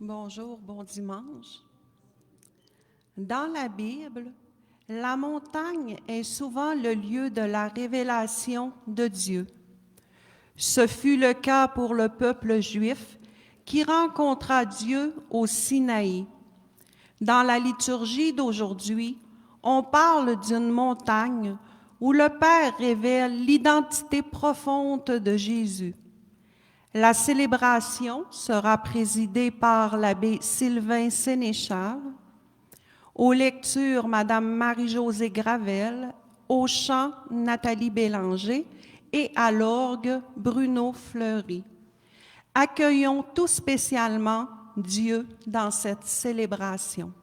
Bonjour, bon dimanche. Dans la Bible, la montagne est souvent le lieu de la révélation de Dieu. Ce fut le cas pour le peuple juif qui rencontra Dieu au Sinaï. Dans la liturgie d'aujourd'hui, on parle d'une montagne où le Père révèle l'identité profonde de Jésus. La célébration sera présidée par l'abbé Sylvain Sénéchal. Aux lectures, Madame Marie-Josée Gravel, au chant, Nathalie Bélanger et à l'orgue, Bruno Fleury. Accueillons tout spécialement Dieu dans cette célébration.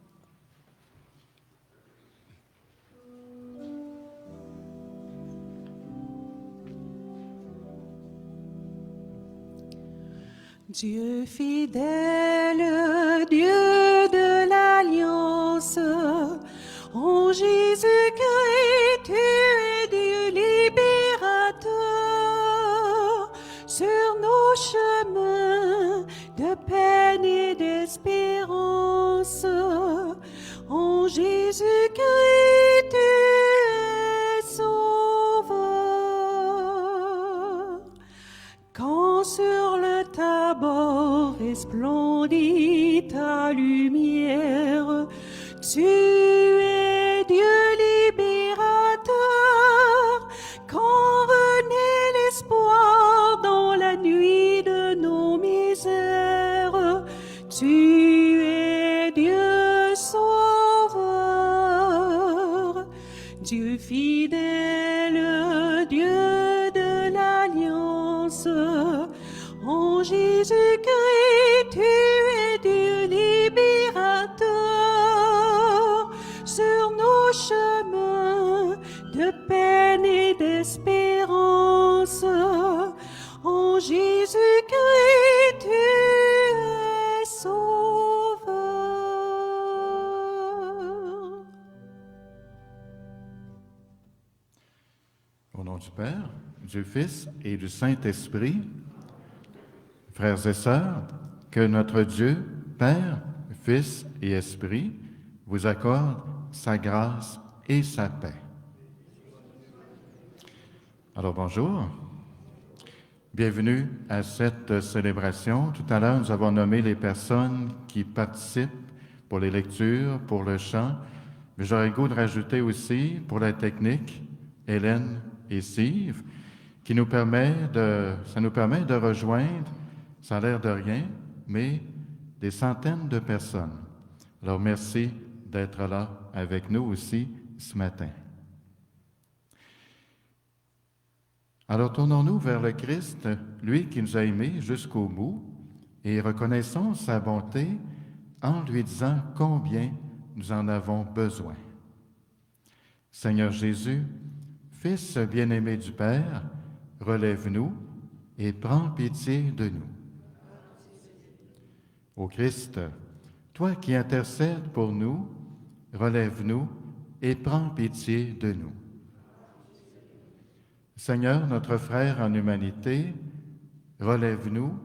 Dieu fidèle, Dieu de l'Alliance, ô Jésus-Christ, tu es Dieu libérateur sur nos chemins de peine et d'espérance. Ô Jésus-Christ, tu es sauveur. Quand sur le Tabor resplendit ta lumière, tu es Dieu libérateur. Quand renaît l'espoir dans la nuit de nos misères, tu es Dieu sauveur. Dieu fidèle, Dieu de l'Alliance, ô Jésus-Christ, tu es Dieu libérateur sur nos chemins de peine et d'espérance. Ô Jésus-Christ, tu es sauveur. Au nom du Père, du Fils et du Saint-Esprit, frères et sœurs, que notre Dieu, Père, Fils et Esprit, vous accorde sa grâce et sa paix. Alors bonjour, bienvenue à cette célébration. Tout à l'heure, nous avons nommé les personnes qui participent pour les lectures, pour le chant, mais j'aurais le goût de rajouter aussi pour la technique, Hélène et Steve, ça nous permet de rejoindre, ça a l'air de rien, mais des centaines de personnes. Alors merci d'être là avec nous aussi ce matin. Alors tournons-nous vers le Christ, lui qui nous a aimés jusqu'au bout, et reconnaissons sa bonté en lui disant combien nous en avons besoin. Seigneur Jésus, Fils bien-aimé du Père, relève-nous et prends pitié de nous. Ô Christ, toi qui intercèdes pour nous, relève-nous et prends pitié de nous. Seigneur, notre frère en humanité, relève-nous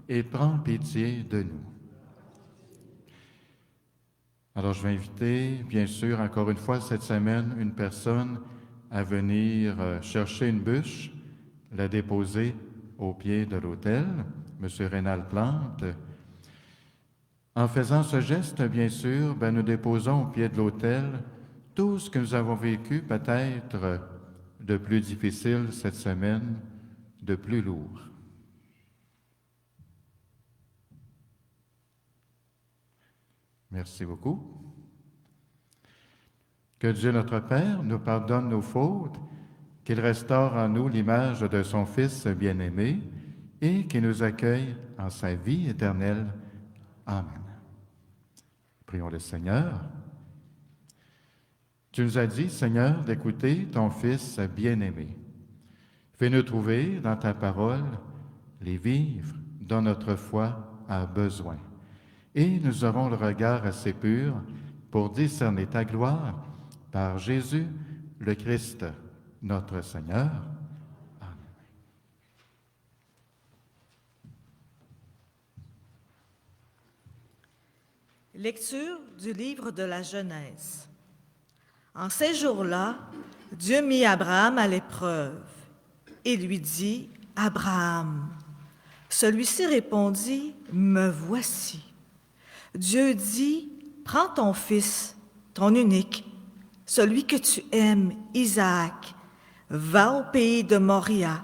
et prends pitié de nous. Alors je vais inviter, bien sûr, encore une fois cette semaine, une personne à venir chercher une bûche, la déposer au pied de l'autel, M. Rénal Plante. En faisant ce geste, bien sûr, nous déposons au pied de l'autel tout ce que nous avons vécu peut-être de plus difficile cette semaine, de plus lourd. Merci beaucoup. Que Dieu notre Père nous pardonne nos fautes, qu'il restaure en nous l'image de son Fils bien-aimé et qu'il nous accueille en sa vie éternelle. Amen. Prions le Seigneur. Tu nous as dit, Seigneur, d'écouter ton Fils bien-aimé. Fais-nous trouver dans ta parole les vivres dont notre foi a besoin. Et nous aurons le regard assez pur pour discerner ta gloire par Jésus, le Christ, notre Seigneur. Amen. Lecture du livre de la Genèse. En ces jours-là, Dieu mit Abraham à l'épreuve et lui dit, « Abraham ». Celui-ci répondit, « Me voici ». Dieu dit, « Prends ton fils, ton unique, celui que tu aimes, Isaac, va au pays de Moria,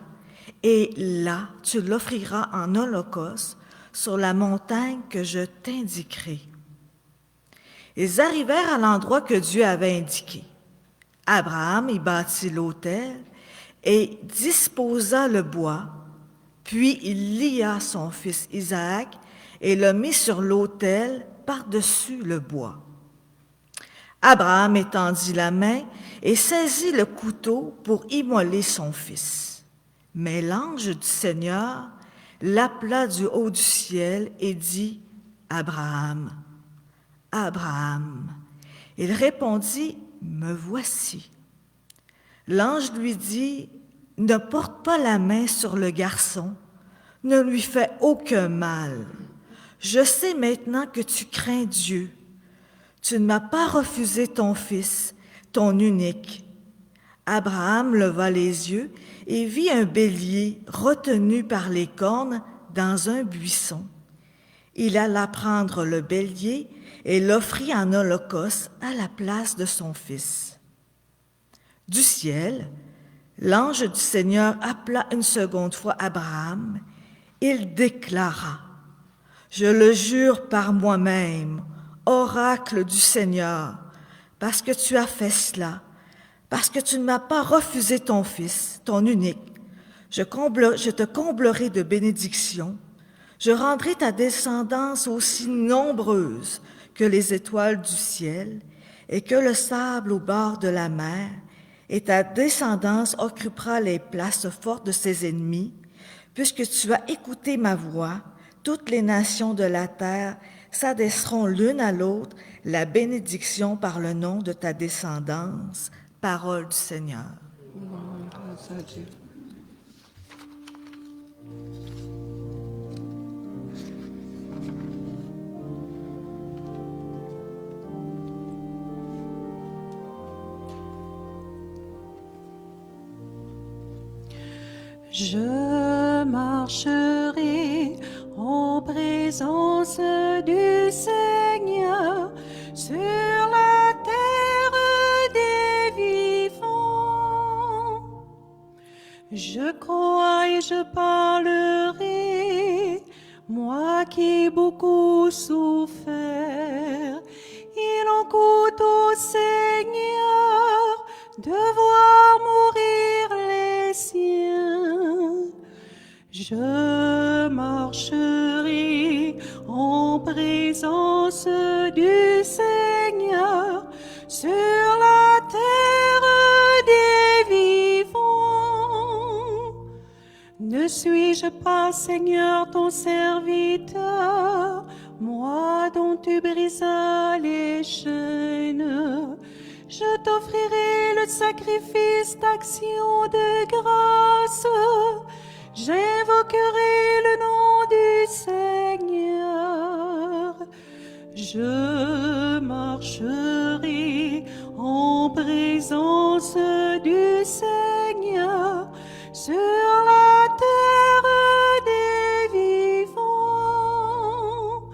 et là tu l'offriras en holocauste sur la montagne que je t'indiquerai. » Ils arrivèrent à l'endroit que Dieu avait indiqué. Abraham y bâtit l'autel et disposa le bois, puis il lia son fils Isaac et le mit sur l'autel par-dessus le bois. Abraham étendit la main et saisit le couteau pour immoler son fils. Mais l'ange du Seigneur l'appela du haut du ciel et dit, « Abraham, Abraham. » Il répondit, « Me voici. » L'ange lui dit, « Ne porte pas la main sur le garçon, ne lui fais aucun mal. Je sais maintenant que tu crains Dieu. Tu ne m'as pas refusé ton fils, ton unique. » Abraham leva les yeux et vit un bélier retenu par les cornes dans un buisson. Il alla prendre le bélier et l'offrit en holocauste à la place de son fils. Du ciel, l'ange du Seigneur appela une seconde fois Abraham. Il déclara, « Je le jure par moi-même, oracle du Seigneur, parce que tu as fait cela, parce que tu ne m'as pas refusé ton fils, ton unique, je te comblerai de bénédictions, je rendrai ta descendance aussi nombreuse que les étoiles du ciel et que le sable au bord de la mer, et ta descendance occupera les places fortes de ses ennemis, puisque tu as écouté ma voix, toutes les nations de la terre s'adresseront l'une à l'autre la bénédiction par le nom de ta descendance. » Parole du Seigneur. Grâce à Dieu. Je marcherai en présence du Seigneur sur la terre des vivants. Je crois et je parlerai, moi qui ai beaucoup souffert. Il en coûte au Seigneur de voir mourir les siens. Je marcherai en présence du Seigneur sur la terre des vivants. Ne suis-je pas, Seigneur, ton serviteur, moi dont tu brisas les chaînes? Je t'offrirai le sacrifice d'action de grâce. J'invoquerai le nom du Seigneur. Je marcherai en présence du Seigneur sur la terre des vivants.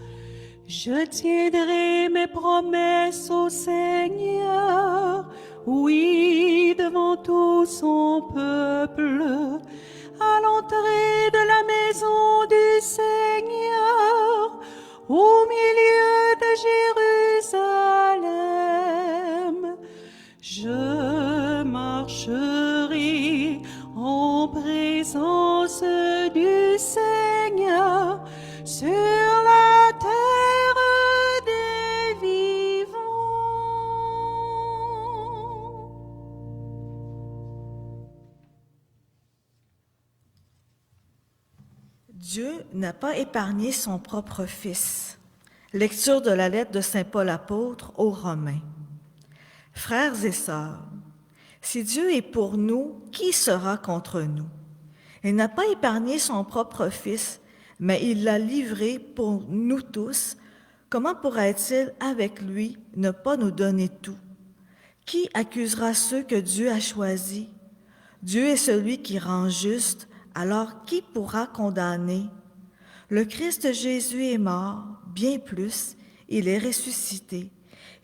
Je tiendrai mes promesses au Seigneur, oui, devant tout son peuple, à l'entrée de la maison du Seigneur, au milieu de Jérusalem. Je marcherai en présence du Seigneur sur la terre des vivants. Dieu n'a pas épargné son propre Fils. Lecture de la lettre de saint Paul apôtre aux Romains. Frères et sœurs, si Dieu est pour nous, qui sera contre nous? Il n'a pas épargné son propre Fils, mais il l'a livré pour nous tous. comment pourrait-il, avec lui, ne pas nous donner tout? Qui accusera ceux que Dieu a choisis? Dieu est celui qui rend juste, alors qui pourra condamner? Le Christ Jésus est mort, bien plus, il est ressuscité.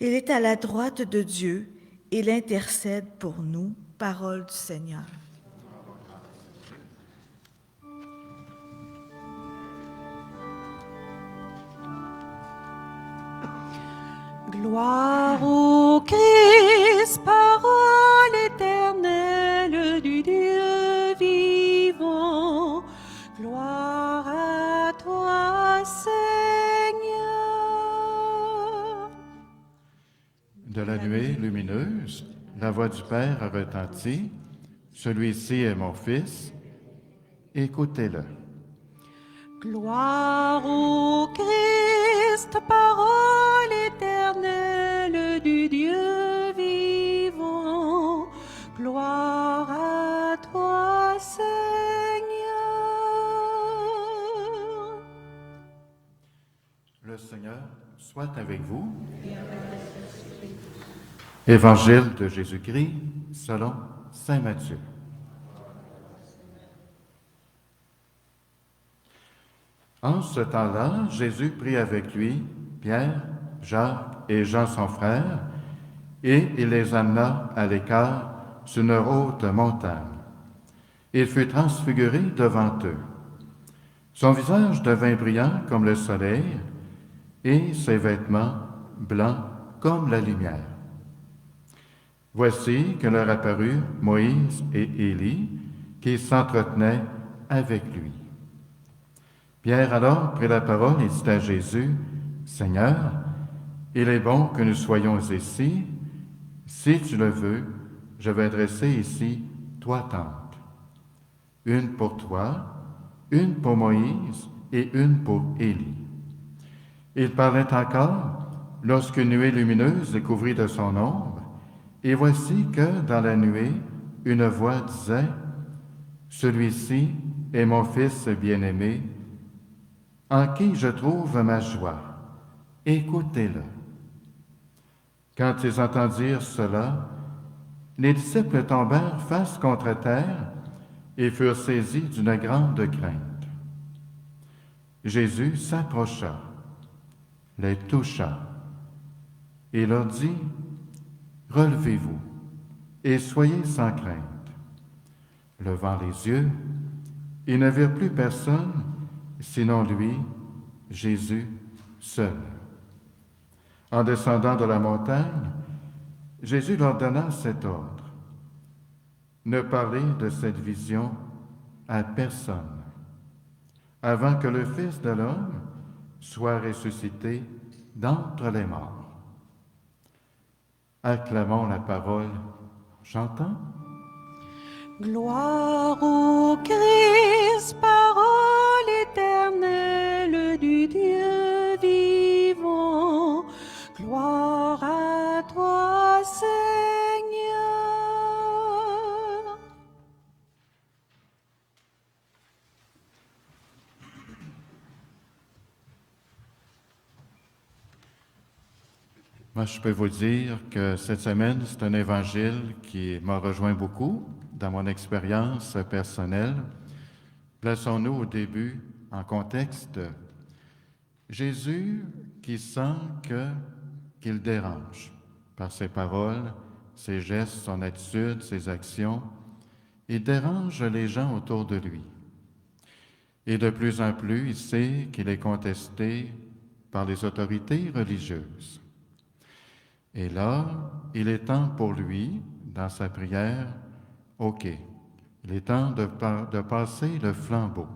Il est à la droite de Dieu, il intercède pour nous. Parole du Seigneur. Gloire au Christ, parole éternelle du Dieu vivant. Gloire à toi, Seigneur. De la nuée lumineuse, la voix du Père a retenti. Celui-ci est mon Fils. Écoutez-le. Gloire au Christ, parole éternelle du Dieu vivant. Gloire à toi, Seigneur. Le Seigneur soit avec vous. Évangile de Jésus-Christ selon saint Matthieu. En ce temps-là, Jésus prit avec lui Pierre, Jacques et Jean son frère, et il les amena à l'écart sur une haute montagne. Il fut transfiguré devant eux. Son visage devint brillant comme le soleil, et ses vêtements blancs comme la lumière. Voici que leur apparut Moïse et Élie, qui s'entretenaient avec lui. Pierre alors prit la parole et dit à Jésus, « Seigneur, il est bon que nous soyons ici. Si tu le veux, je vais dresser ici 3 tentes, une pour toi, une pour Moïse et une pour Élie. » Il parlait encore lorsqu'une nuée lumineuse le couvrit de son ombre, et voici que, dans la nuée, une voix disait, « Celui-ci est mon Fils bien-aimé, en qui je trouve ma joie. Écoutez-le. » Quand ils entendirent cela, les disciples tombèrent face contre terre et furent saisis d'une grande crainte. Jésus s'approcha, les toucha et leur dit, « Relevez-vous et soyez sans crainte. » Levant les yeux, ils ne virent plus personne, sinon lui, Jésus seul. En descendant de la montagne, Jésus leur donna cet ordre. Ne parlez de cette vision à personne, avant que le Fils de l'homme soit ressuscité d'entre les morts. Acclamons la parole, chantant. Gloire au Christ, parole éternelle du Dieu vivant. Gloire à toi, Seigneur. Moi, je peux vous dire que cette semaine, c'est un évangile qui m'a rejoint beaucoup dans mon expérience personnelle. Plaçons-nous au début en contexte. Jésus qui sent qu'il dérange par ses paroles, ses gestes, son attitude, ses actions. Il dérange les gens autour de lui. Et de plus en plus, il sait qu'il est contesté par les autorités religieuses. Et là, il est temps pour lui, dans sa prière, OK, il est temps de passer le flambeau.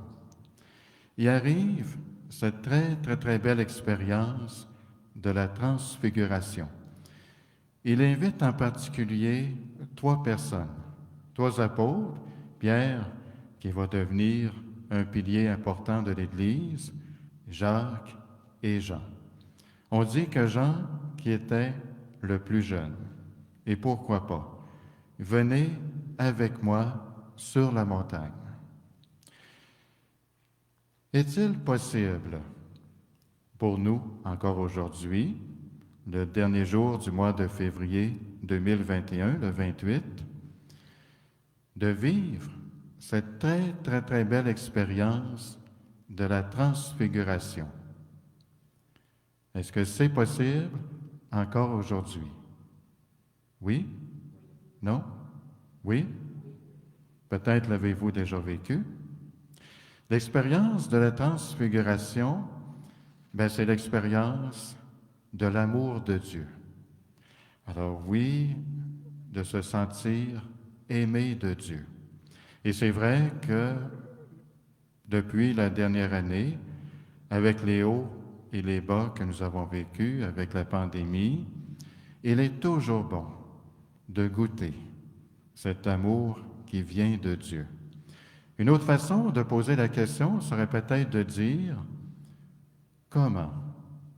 Il arrive cette très belle expérience de la transfiguration. Il invite en particulier 3 personnes, 3 apôtres, Pierre, qui va devenir un pilier important de l'Église, Jacques et Jean. On dit que Jean, qui était le plus jeune, et pourquoi pas, venez avec moi sur la montagne. Est-il possible pour nous encore aujourd'hui, le dernier jour du mois de février 2021, le 28, de vivre cette très, très, très belle expérience de la transfiguration. Est-ce que c'est possible encore aujourd'hui? Oui? Non? Oui? Peut-être l'avez-vous déjà vécu. L'expérience de la transfiguration, c'est l'expérience de l'amour de Dieu. Alors oui, de se sentir aimé de Dieu. Et c'est vrai que depuis la dernière année, avec les hauts et les bas que nous avons vécus, avec la pandémie, il est toujours bon de goûter cet amour qui vient de Dieu. Une autre façon de poser la question serait peut-être de dire « Comment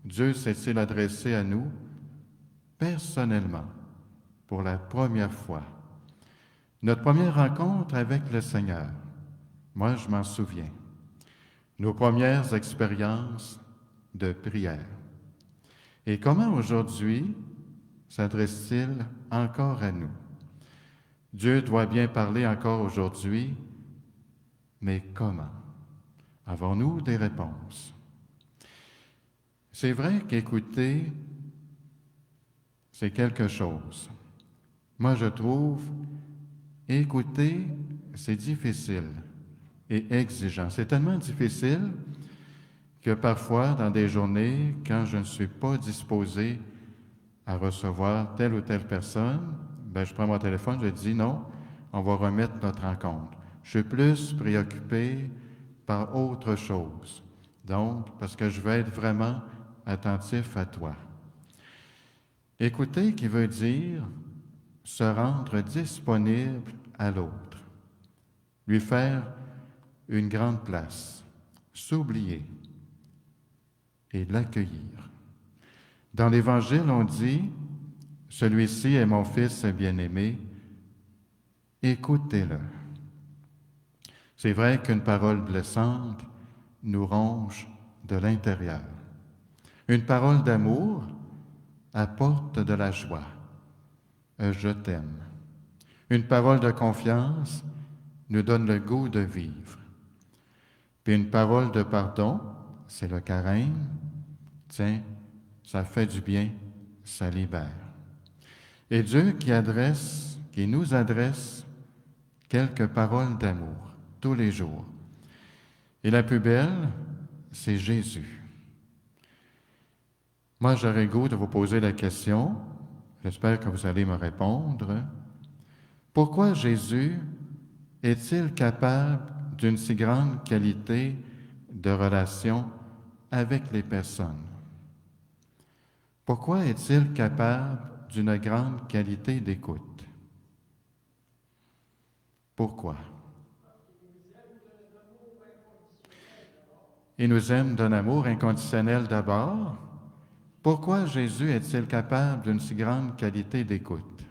Dieu s'est-il adressé à nous personnellement pour la première fois? » Notre première rencontre avec le Seigneur, moi je m'en souviens. Nos premières expériences de prière. Et comment aujourd'hui s'adresse-t-il encore à nous? Dieu doit bien parler encore aujourd'hui, mais comment? Avons-nous des réponses? C'est vrai qu'écouter, c'est quelque chose. Moi, je trouve, écouter, c'est difficile et exigeant. C'est tellement difficile que parfois, dans des journées, quand je ne suis pas disposé à recevoir telle ou telle personne, je prends mon téléphone, je dis non, on va remettre notre rencontre. Je suis plus préoccupé par autre chose. Donc, parce que je veux être vraiment attentif à toi. Écouter qui veut dire se rendre disponible à l'autre, lui faire une grande place, s'oublier et l'accueillir. Dans l'Évangile, on dit « Celui-ci est mon Fils bien-aimé, écoutez-le ». C'est vrai qu'une parole blessante nous ronge de l'intérieur. Une parole d'amour apporte de la joie. Je t'aime. Une parole de confiance nous donne le goût de vivre. Puis une parole de pardon, c'est le carême. Tiens, ça fait du bien, ça libère. Et Dieu qui nous adresse quelques paroles d'amour tous les jours. Et la plus belle, c'est Jésus. Moi, j'aurais le goût de vous poser la question, j'espère que vous allez me répondre. Pourquoi Jésus est-il capable d'une si grande qualité de relation avec les personnes? Pourquoi est-il capable d'une grande qualité d'écoute? Pourquoi? Il nous aime d'un amour inconditionnel d'abord. Pourquoi Jésus est-il capable d'une si grande qualité d'écoute?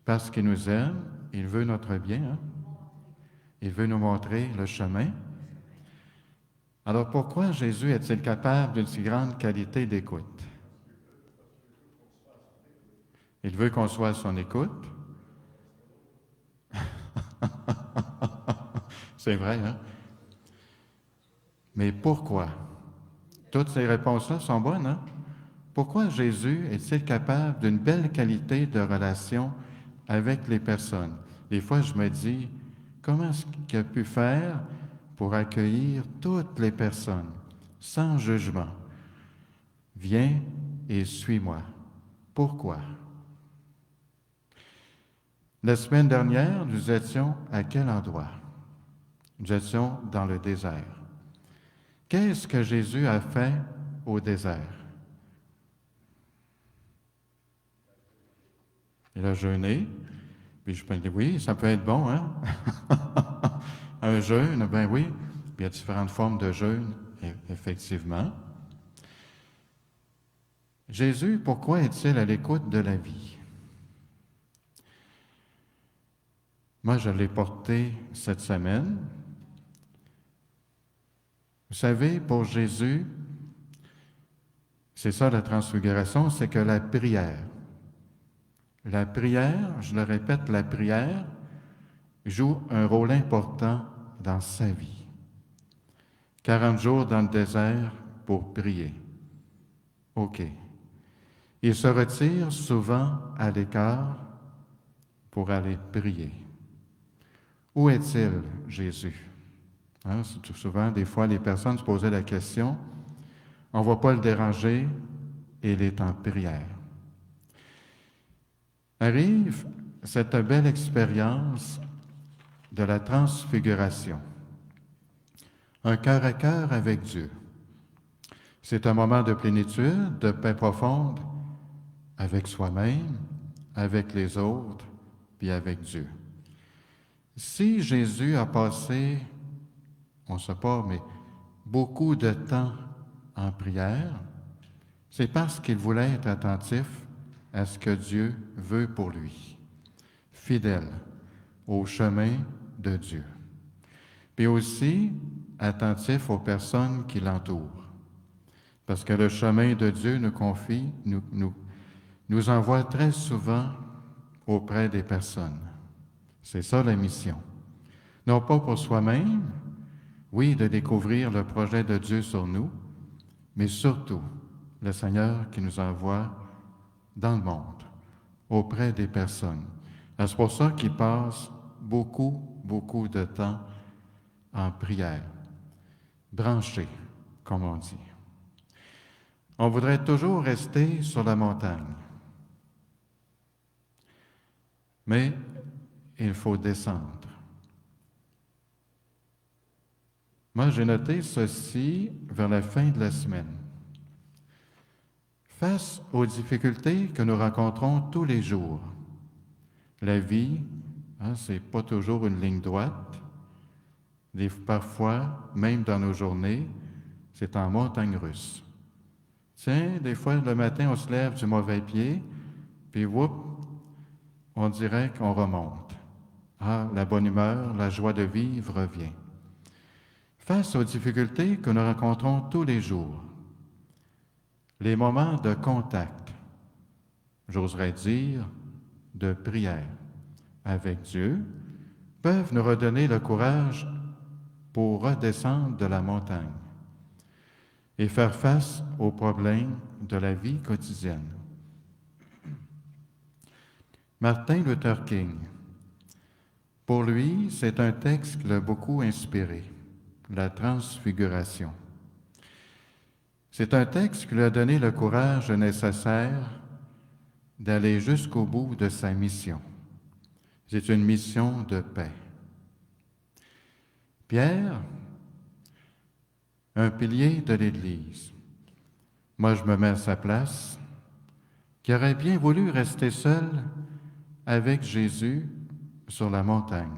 Parce qu'il nous aime, il veut notre bien, hein? Il veut nous montrer le chemin. Alors pourquoi Jésus est-il capable d'une si grande qualité d'écoute? Il veut qu'on soit à son écoute. C'est vrai, hein? Mais pourquoi? Toutes ces réponses-là sont bonnes, hein? Pourquoi Jésus est-il capable d'une belle qualité de relation avec les personnes? Des fois, je me dis, comment est-ce qu'il a pu faire pour accueillir toutes les personnes, sans jugement? Viens et suis-moi. Pourquoi? La semaine dernière, nous étions à quel endroit? Nous étions dans le désert. Qu'est-ce que Jésus a fait au désert? Il a jeûné, puis je me dis, oui, ça peut être bon, hein? Un jeûne, ben oui, il y a différentes formes de jeûne, effectivement. Jésus, pourquoi est-il à l'écoute de la vie? Moi, je l'ai porté cette semaine, Vous savez, pour Jésus, c'est ça la transfiguration, c'est que la prière, je le répète, la prière joue un rôle important dans sa vie. 40 jours dans le désert pour prier. OK. Il se retire souvent à l'écart pour aller prier. Où est-il, Jésus? Hein, souvent, des fois, les personnes se posaient la question, on ne va pas le déranger, et il est en prière. Arrive cette belle expérience de la transfiguration. Un cœur à cœur avec Dieu. C'est un moment de plénitude, de paix profonde avec soi-même, avec les autres, puis avec Dieu. Si Jésus a passé, on ne sait pas, mais beaucoup de temps en prière, c'est parce qu'il voulait être attentif à ce que Dieu veut pour lui, fidèle au chemin de Dieu. Puis aussi attentif aux personnes qui l'entourent, parce que le chemin de Dieu nous envoie très souvent auprès des personnes. C'est ça la mission. Non pas pour soi-même, oui, de découvrir le projet de Dieu sur nous, mais surtout le Seigneur qui nous envoie dans le monde, auprès des personnes. C'est pour ça qu'il passe beaucoup de temps en prière, branché, comme on dit. On voudrait toujours rester sur la montagne, mais il faut descendre. Moi, j'ai noté ceci vers la fin de la semaine. Face aux difficultés que nous rencontrons tous les jours, la vie, c'est pas toujours une ligne droite. Parfois, même dans nos journées, c'est en montagne russe. Tiens, des fois, le matin, on se lève du mauvais pied, puis whoop, on dirait qu'on remonte. La bonne humeur, la joie de vivre revient. Face aux difficultés que nous rencontrons tous les jours, les moments de contact, j'oserais dire de prière avec Dieu, peuvent nous redonner le courage pour redescendre de la montagne et faire face aux problèmes de la vie quotidienne. Martin Luther King, pour lui, c'est un texte qui l'a beaucoup inspiré, la transfiguration. C'est un texte qui lui a donné le courage nécessaire d'aller jusqu'au bout de sa mission. C'est une mission de paix. Pierre, un pilier de l'Église. Moi, je me mets à sa place, qui aurait bien voulu rester seul avec Jésus sur la montagne.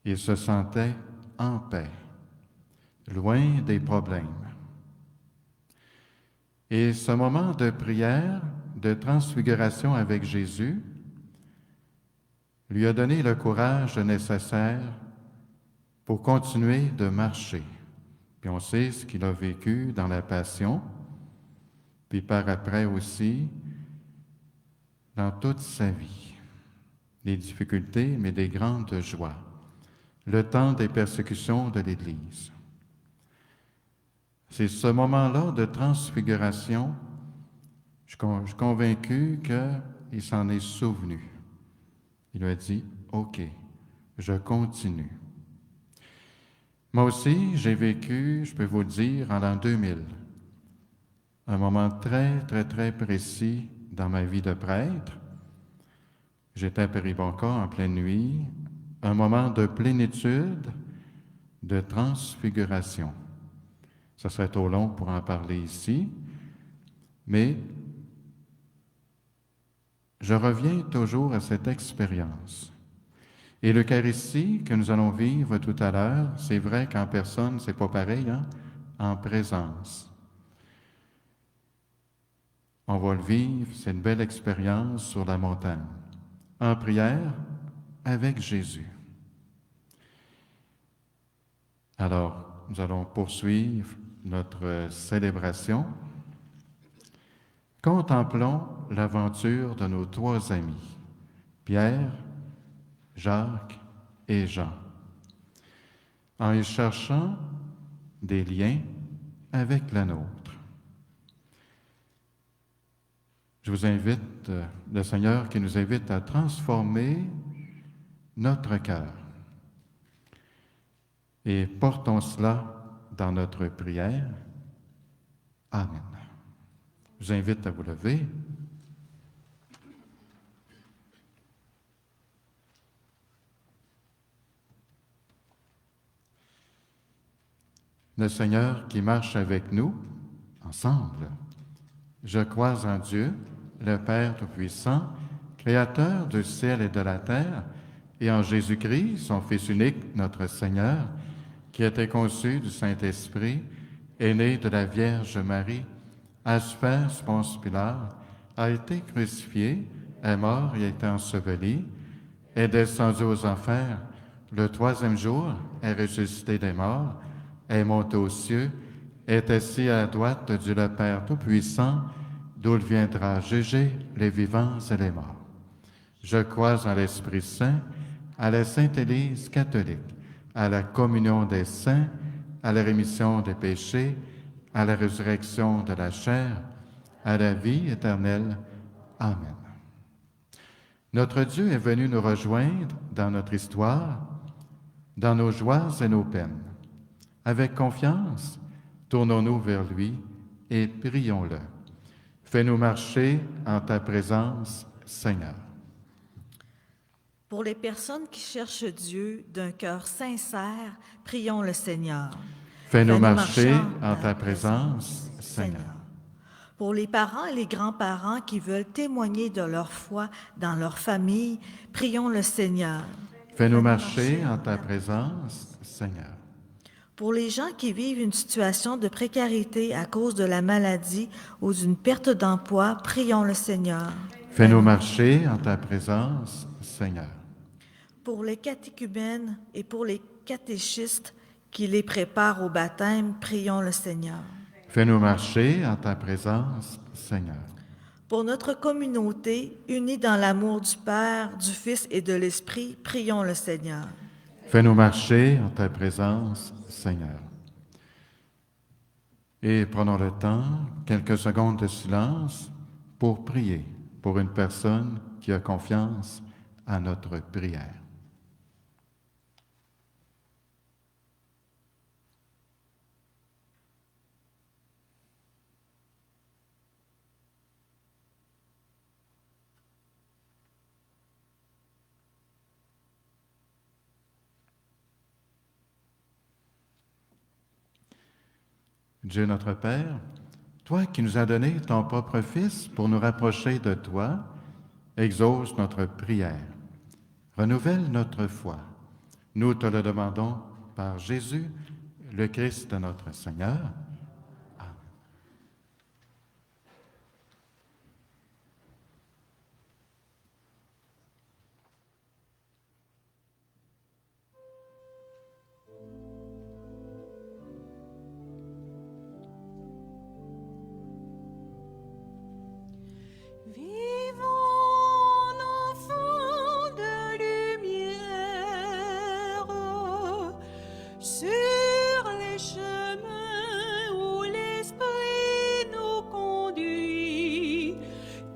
Il se sentait en paix, loin des problèmes. Et ce moment de prière, de transfiguration avec Jésus, lui a donné le courage nécessaire pour continuer de marcher. Puis on sait ce qu'il a vécu dans la Passion, puis par après aussi dans toute sa vie. Des difficultés, mais des grandes joies. Le temps des persécutions de l'Église. C'est ce moment-là de transfiguration, je suis convaincu qu'il s'en est souvenu. Il a dit, « OK, je continue. » Moi aussi, j'ai vécu, je peux vous le dire, en l'an 2000, un moment très précis dans ma vie de prêtre. J'étais à Péribonka en pleine nuit, un moment de plénitude, de transfiguration. Ça serait trop long pour en parler ici, mais je reviens toujours à cette expérience. Et l'Eucharistie que nous allons vivre tout à l'heure, c'est vrai qu'en personne, c'est pas pareil, en présence. On va le vivre, c'est une belle expérience sur la montagne, en prière avec Jésus. Alors, nous allons poursuivre notre célébration. Contemplons l'aventure de nos trois amis, Pierre, Jacques et Jean, en y cherchant des liens avec la nôtre. Je vous invite, le Seigneur qui nous invite à transformer notre cœur. Et portons cela dans notre prière. Amen. Je vous invite à vous lever. Le Seigneur qui marche avec nous, ensemble. Je crois en Dieu, le Père Tout-Puissant, Créateur du ciel et de la terre, et en Jésus-Christ, son Fils unique, notre Seigneur, qui a été conçu du Saint-Esprit, est né de la Vierge Marie, a souffert sous Ponce Pilate, a été crucifié, est mort et a été enseveli, est descendu aux enfers, le troisième jour est ressuscité des morts, est monté aux cieux, est assis à la droite de Dieu le Père Tout-Puissant, d'où il viendra juger les vivants et les morts. Je crois en l'Esprit Saint, à la Sainte Église catholique, à la communion des saints, à la rémission des péchés, à la résurrection de la chair, à la vie éternelle. Amen. Notre Dieu est venu nous rejoindre dans notre histoire, dans nos joies et nos peines. Avec confiance, tournons-nous vers lui et prions-le. Fais-nous marcher en ta présence, Seigneur. Pour les personnes qui cherchent Dieu d'un cœur sincère, prions le Seigneur. Fais-nous marcher en ta présence, Seigneur. Pour les parents et les grands-parents qui veulent témoigner de leur foi dans leur famille, prions le Seigneur. Fais-nous marcher en ta présence, Seigneur. Pour les gens qui vivent une situation de précarité à cause de la maladie ou d'une perte d'emploi, prions le Seigneur. Fais-nous marcher en ta présence, Seigneur. Pour les catéchumènes et pour les catéchistes qui les préparent au baptême, prions le Seigneur. Fais-nous marcher en ta présence, Seigneur. Pour notre communauté, unie dans l'amour du Père, du Fils et de l'Esprit, prions le Seigneur. Fais-nous marcher en ta présence, Seigneur. Et prenons le temps, quelques secondes de silence, pour prier pour une personne qui a confiance à notre prière. Dieu notre Père, toi qui nous as donné ton propre Fils pour nous rapprocher de toi, exauce notre prière, renouvelle notre foi. Nous te le demandons par Jésus, le Christ notre Seigneur. Amen. Vivons, enfants de lumière, sur les chemins où l'Esprit nous conduit.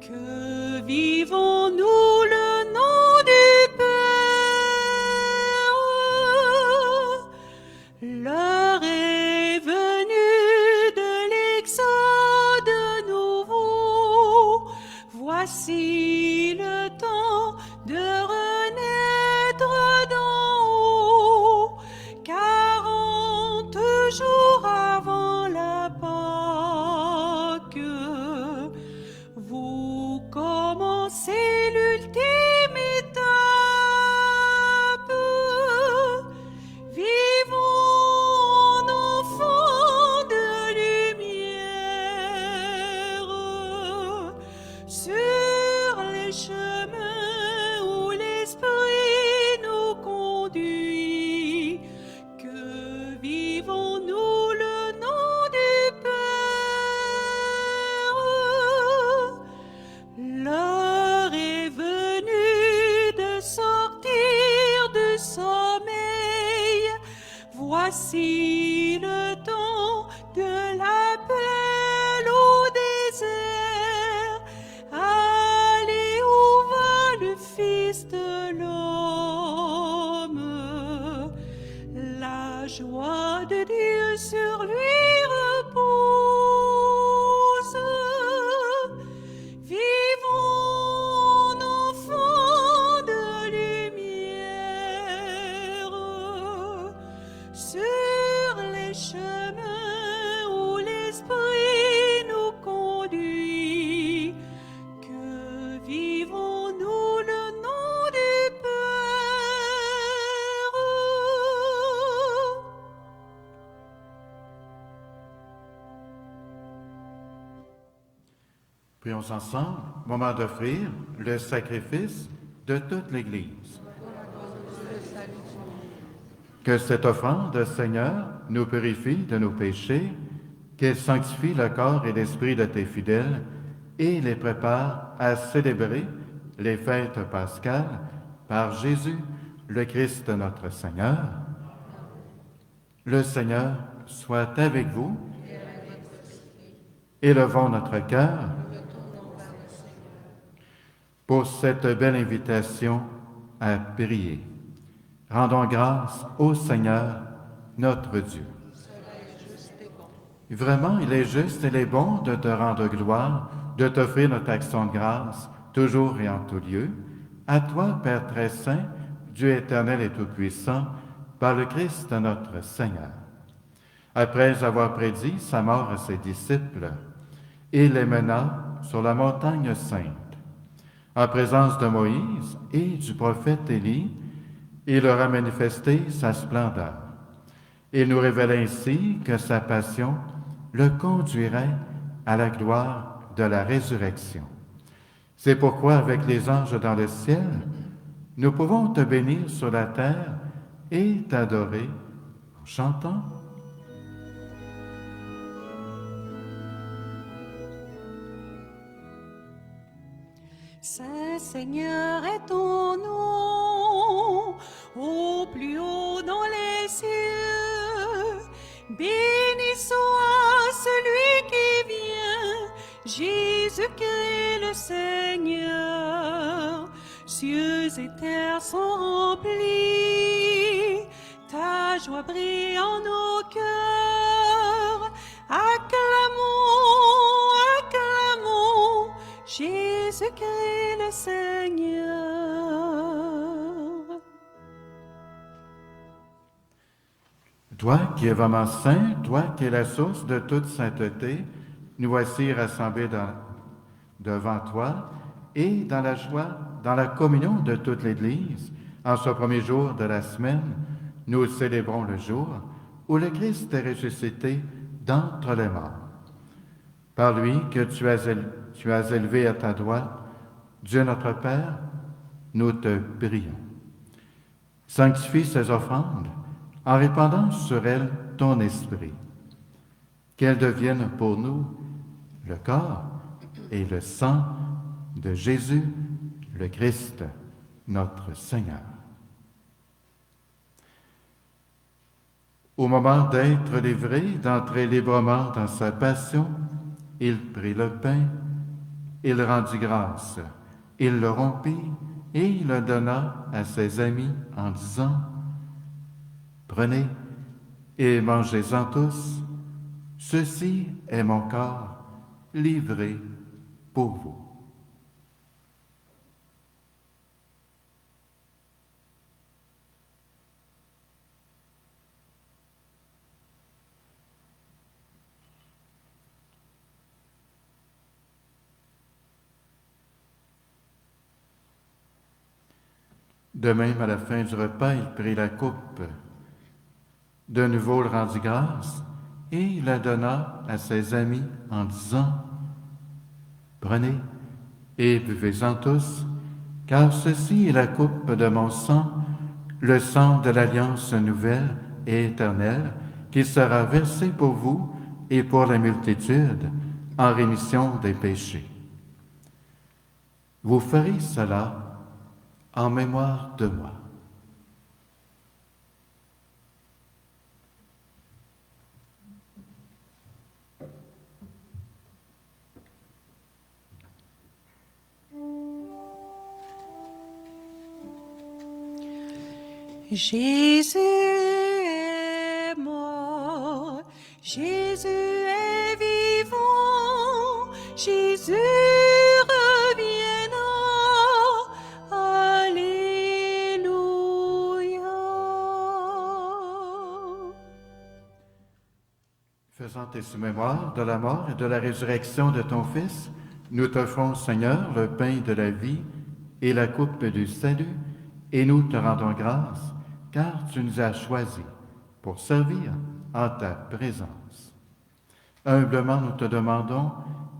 Que vivons-nous le nom du Père. L'heure est venue de l'exode nouveau. Voici le temps de renaître d'en haut, car Voici le temps de l'appel au désert. Allez où va le Fils de l'homme. La joie de Dieu sur lui repose. Vivons enfants de lumière sur les chemins où l'Esprit nous conduit. Que vivons-nous le nom du Père. Prions ensemble, moment d'offrir le sacrifice de toute l'Église. Que cette offrande, Seigneur, nous purifie de nos péchés, qu'elle sanctifie le corps et l'esprit de tes fidèles et les prépare à célébrer les fêtes pascales par Jésus, le Christ notre Seigneur. Le Seigneur soit avec vous. Élevons notre cœur pour cette belle invitation à prier. Rendons grâce au Seigneur, notre Dieu. Vraiment, il est juste et il est bon de te rendre gloire, de t'offrir notre action de grâce, toujours et en tout lieu. À toi, Père très saint, Dieu éternel et tout-puissant, par le Christ notre Seigneur. Après avoir prédit sa mort à ses disciples, il les mena sur la montagne sainte. En présence de Moïse et du prophète Élie, il leur a manifesté sa splendeur. Il nous révèle ainsi que sa passion le conduirait à la gloire de la résurrection. C'est pourquoi, avec les anges dans le ciel, nous pouvons te bénir sur la terre et t'adorer en chantant. Saint Seigneur est ton nom, au plus haut dans les cieux. Béni soit celui qui vient, Jésus-Christ le Seigneur. Cieux et terre sont remplis, ta joie brille en nos cœurs. Acclamons, acclamons, Jésus-Christ le Seigneur. Toi qui es vraiment saint, toi qui es la source de toute sainteté, nous voici rassemblés devant toi et dans la joie, dans la communion de toute l'Église. En ce premier jour de la semaine, nous célébrons le jour où le Christ est ressuscité d'entre les morts. Par lui que tu as élevé à ta droite, Dieu notre Père, nous te prions. Sanctifie ces offrandes en répandant sur elles ton esprit, qu'elles deviennent pour nous le corps et le sang de Jésus, le Christ, notre Seigneur. Au moment d'être livré, d'entrer librement dans sa passion, il prit le pain, il rendit grâce, il le rompit et il le donna à ses amis en disant « Prenez et mangez-en tous, ceci est mon corps livré pour vous. » De même, à la fin du repas, il prit la coupe. De nouveau, il rendit grâce et il la donna à ses amis en disant « Prenez et buvez-en tous, car ceci est la coupe de mon sang, le sang de l'alliance nouvelle et éternelle, qui sera versé pour vous et pour la multitude en rémission des péchés. Vous ferez cela en mémoire de moi. Jésus est mort, Jésus est vivant, Jésus reviendra. Alléluia. Faisant tes mémoire de la mort et de la résurrection de ton Fils, nous t'offrons, Seigneur, le pain de la vie et la coupe du salut, et nous te rendons grâce, car tu nous as choisis pour servir en ta présence. Humblement, nous te demandons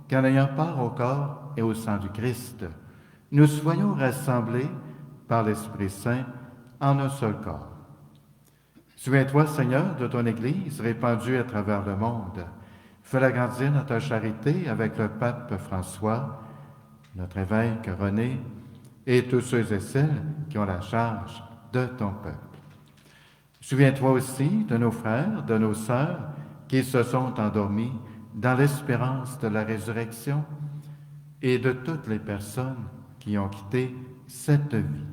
qu'en ayant part au corps et au sang du Christ, nous soyons rassemblés par l'Esprit Saint en un seul corps. Souviens-toi, Seigneur, de ton Église répandue à travers le monde. Fais-la grandir dans ta charité avec le pape François, notre évêque René, et tous ceux et celles qui ont la charge de ton peuple. Souviens-toi aussi de nos frères, de nos sœurs qui se sont endormis dans l'espérance de la résurrection et de toutes les personnes qui ont quitté cette vie.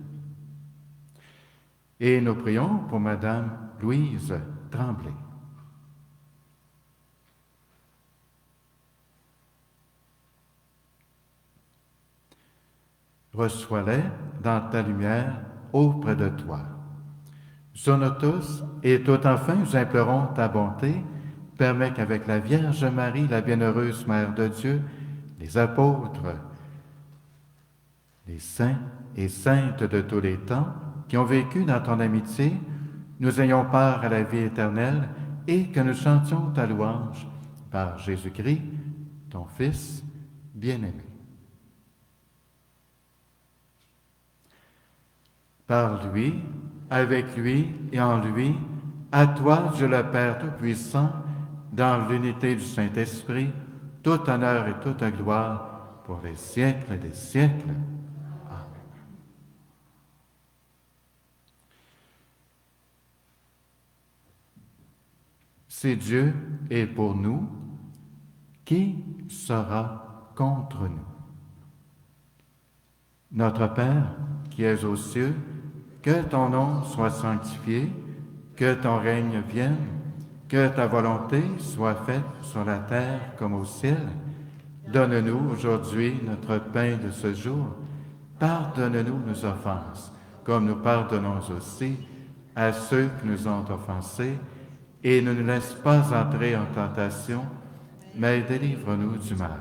Et nous prions pour Madame Louise Tremblay. Reçois-les dans ta lumière auprès de toi. Sur nous tous et tout enfin, nous implorons ta bonté. Permets qu'avec la Vierge Marie, la bienheureuse Mère de Dieu, les apôtres, les saints et saintes de tous les temps qui ont vécu dans ton amitié, nous ayons part à la vie éternelle et que nous chantions ta louange par Jésus-Christ, ton Fils bien-aimé. Par lui, avec lui et en lui, à toi, Dieu le Père Tout-Puissant, dans l'unité du Saint-Esprit, tout honneur et toute gloire pour les siècles des siècles. Amen. Si Dieu est pour nous, qui sera contre nous? Notre Père, qui es aux cieux, que ton nom soit sanctifié, que ton règne vienne, que ta volonté soit faite sur la terre comme au ciel. Donne-nous aujourd'hui notre pain de ce jour. Pardonne-nous nos offenses, comme nous pardonnons aussi à ceux qui nous ont offensés, et ne nous laisse pas entrer en tentation, mais délivre-nous du mal.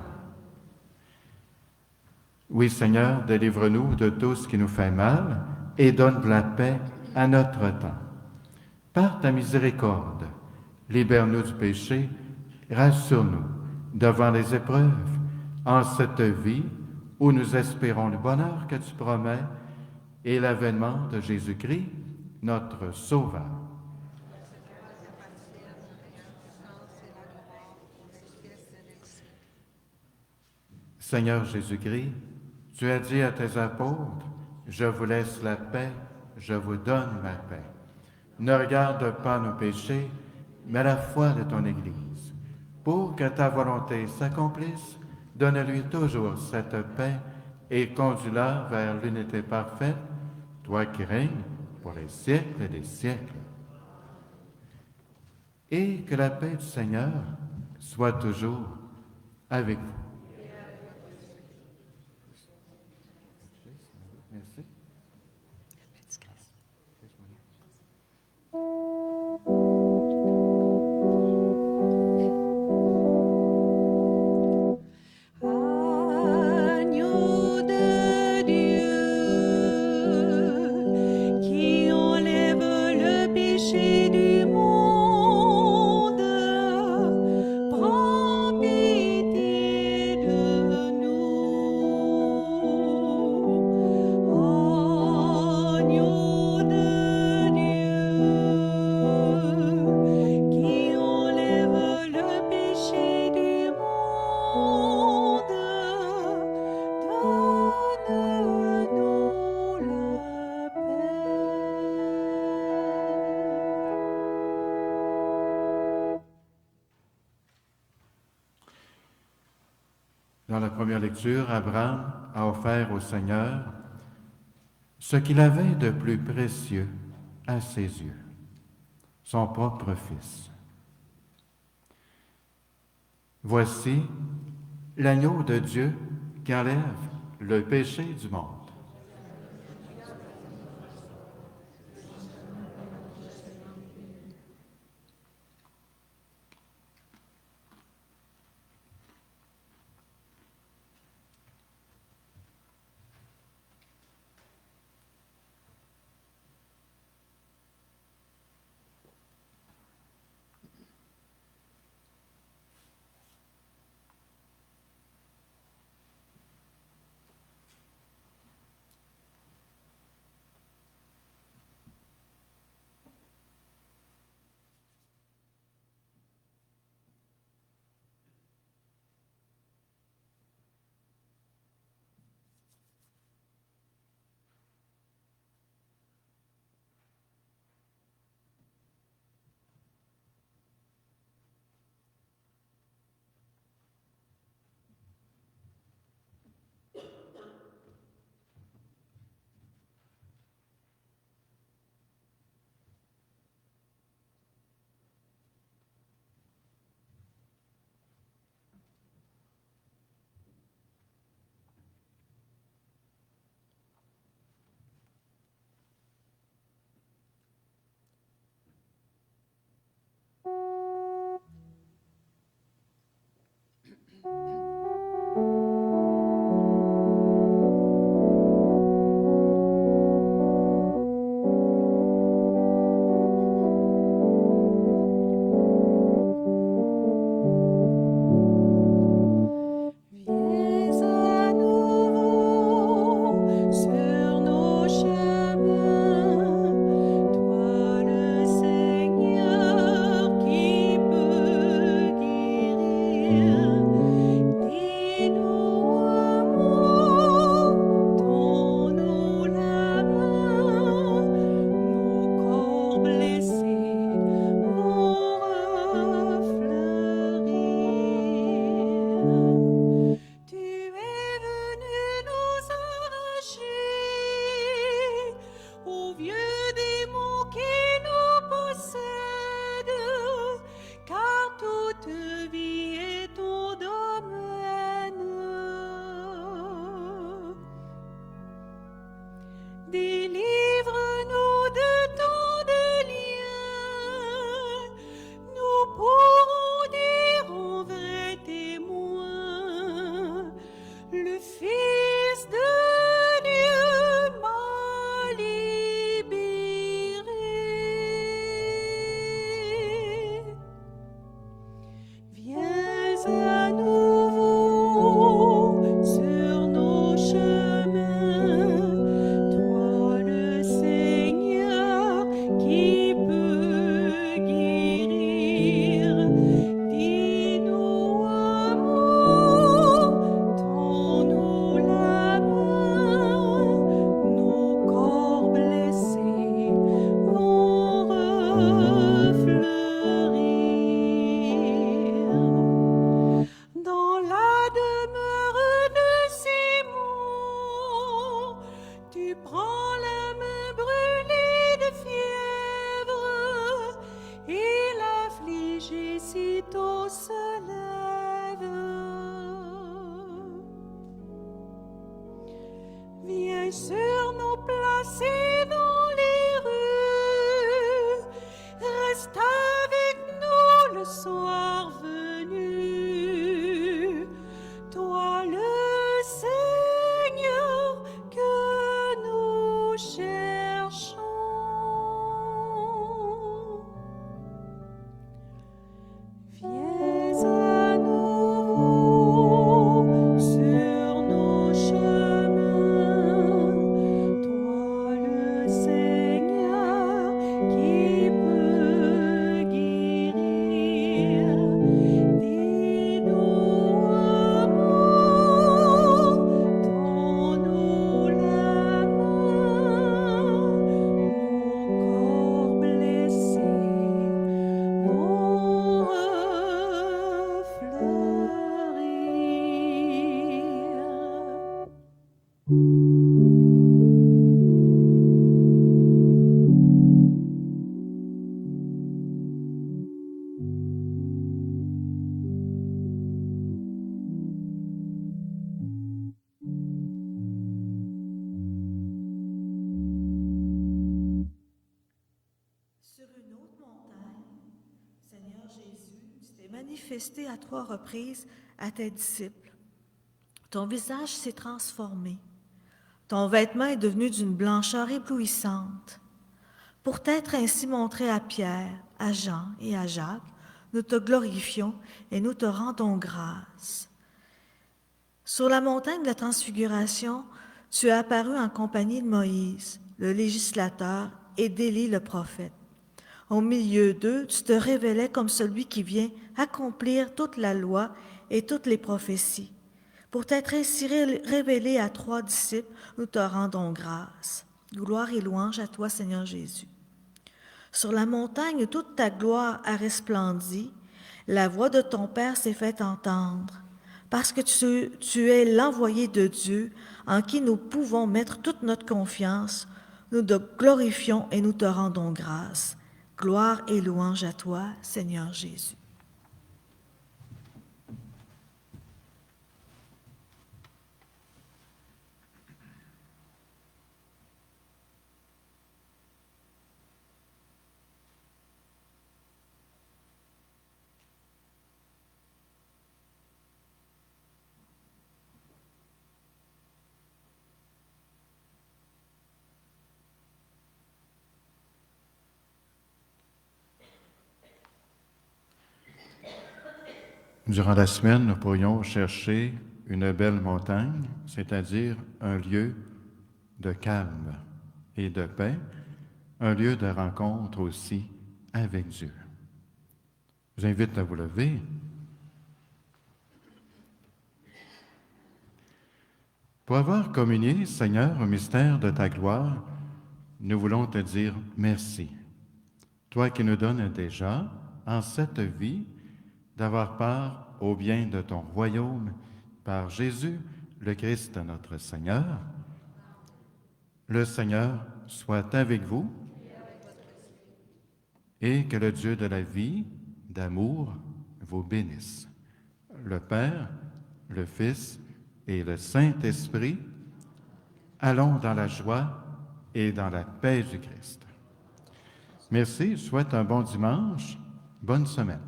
Oui, Seigneur, délivre-nous de tout ce qui nous fait mal et donne de la paix à notre temps. Par ta miséricorde, libère-nous du péché, rassure-nous devant les épreuves, en cette vie où nous espérons le bonheur que tu promets et l'avènement de Jésus-Christ, notre Sauveur. Seigneur Jésus-Christ, tu as dit à tes apôtres, « Je vous laisse la paix, je vous donne ma paix. » Ne regarde pas nos péchés, mais la foi de ton Église. Pour que ta volonté s'accomplisse, donne-lui toujours cette paix et conduis-la vers l'unité parfaite, toi qui règnes pour les siècles des siècles. Et que la paix du Seigneur soit toujours avec vous. Merci. Agneau de Dieu, qui enlève le péché du monde, prends pitié de nous. Agneau de Dieu, qui enlève le péché du monde, donne-nous la paix. Dans la première lecture, Abraham a offert au Seigneur ce qu'il avait de plus précieux, à ses yeux, son propre Fils. Voici l'agneau de Dieu qui enlève le péché du monde. Sur nos places et dans les rues, reste avec nous le soir venu. Toi le Seigneur que nous cherchons. Viens à nouveau sur nos chemins. Sur une autre montagne, Seigneur Jésus, tu t'es manifesté à 3 reprises à tes disciples. Ton visage s'est transformé. Ton vêtement est devenu d'une blancheur éblouissante. Pour t'être ainsi montré à Pierre, à Jean et à Jacques, nous te glorifions et nous te rendons grâce. Sur la montagne de la Transfiguration, tu es apparu en compagnie de Moïse, le législateur, et d'Élie, le prophète. Au milieu d'eux, tu te révélais comme celui qui vient accomplir toute la loi et toutes les prophéties. Pour t'être ainsi révélé à 3 disciples, nous te rendons grâce. Gloire et louange à toi, Seigneur Jésus. Sur la montagne où toute ta gloire a resplendi, la voix de ton Père s'est fait entendre, parce que tu es l'envoyé de Dieu en qui nous pouvons mettre toute notre confiance. Nous te glorifions et nous te rendons grâce. Gloire et louange à toi, Seigneur Jésus. Durant la semaine, nous pourrions chercher une belle montagne, c'est-à-dire un lieu de calme et de paix, un lieu de rencontre aussi avec Dieu. Je vous invite à vous lever. Pour avoir communié, Seigneur, au mystère de ta gloire, nous voulons te dire merci. Toi qui nous donnes déjà, en cette vie, d'avoir part au bien de ton royaume par Jésus, le Christ, notre Seigneur. Le Seigneur soit avec vous et que le Dieu de la vie, d'amour, vous bénisse. Le Père, le Fils et le Saint-Esprit, allons dans la joie et dans la paix du Christ. Merci, je souhaite un bon dimanche, bonne semaine.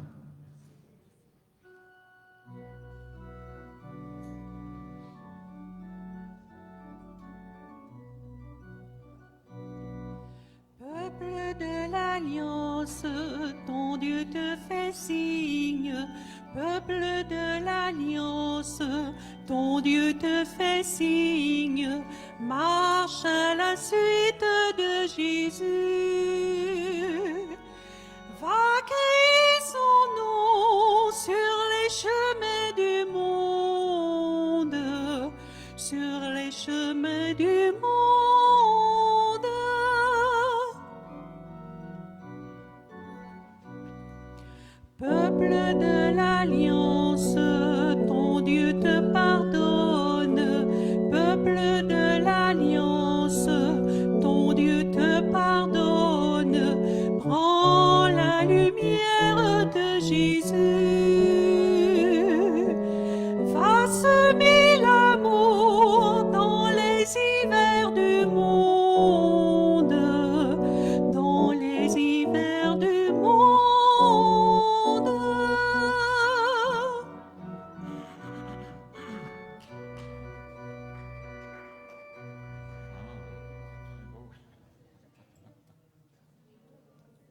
Ton Dieu te fait signe, peuple de l'Alliance, ton Dieu te fait signe, marche à la suite de Jésus. Va crier son nom sur les chemins du monde, sur les chemins du monde. Peuple de l'Alliance, ton Dieu te pardonne. Peuple de l'Alliance, ton Dieu te pardonne. Prends la lumière de Jésus.